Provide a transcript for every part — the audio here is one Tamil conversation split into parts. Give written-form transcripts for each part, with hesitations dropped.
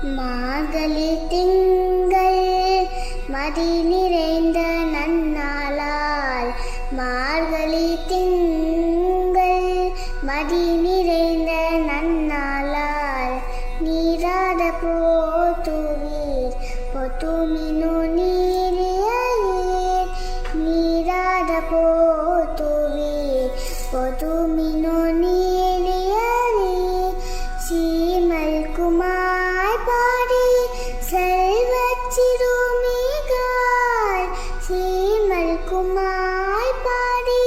மார்கழி திங்கள் மதி நிறைந்த நன்னாளால் மார்கழி திங்கள் மதி நிறைந்த நன்னாளால் நீராட போத்துவீர் பொத்துமினு நீரியாயீர் நீராட போத்துவீர் பொத்துமினு நீரியாயீர் சீமல் குமார் பாடி செல்வச் சிறுமிகாள் சீமல் குமார் பாடி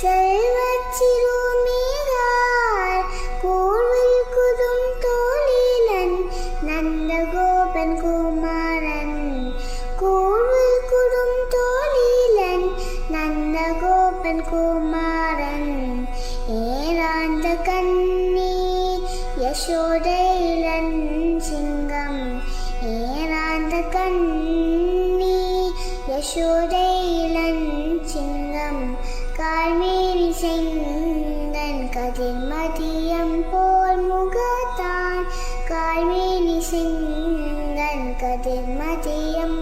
செல்வச் சிறுமிகாள் கோவில் குதும் தோழிலன் நந்தகோபன் குமாரன் கோவில் குதும் தோழிலன் நந்தகோபன் குமாரன் ஏராந்த கண்ணி யசோதையிலன் சிங்கம் ஏராந்த கண்ணி யசோதையிலன் சிங்கம் கார்மேனி செங்கன் கதிர் மதியம் போல் முகத்தான் கார்மேனி செங்கன் கதிர் மதியம்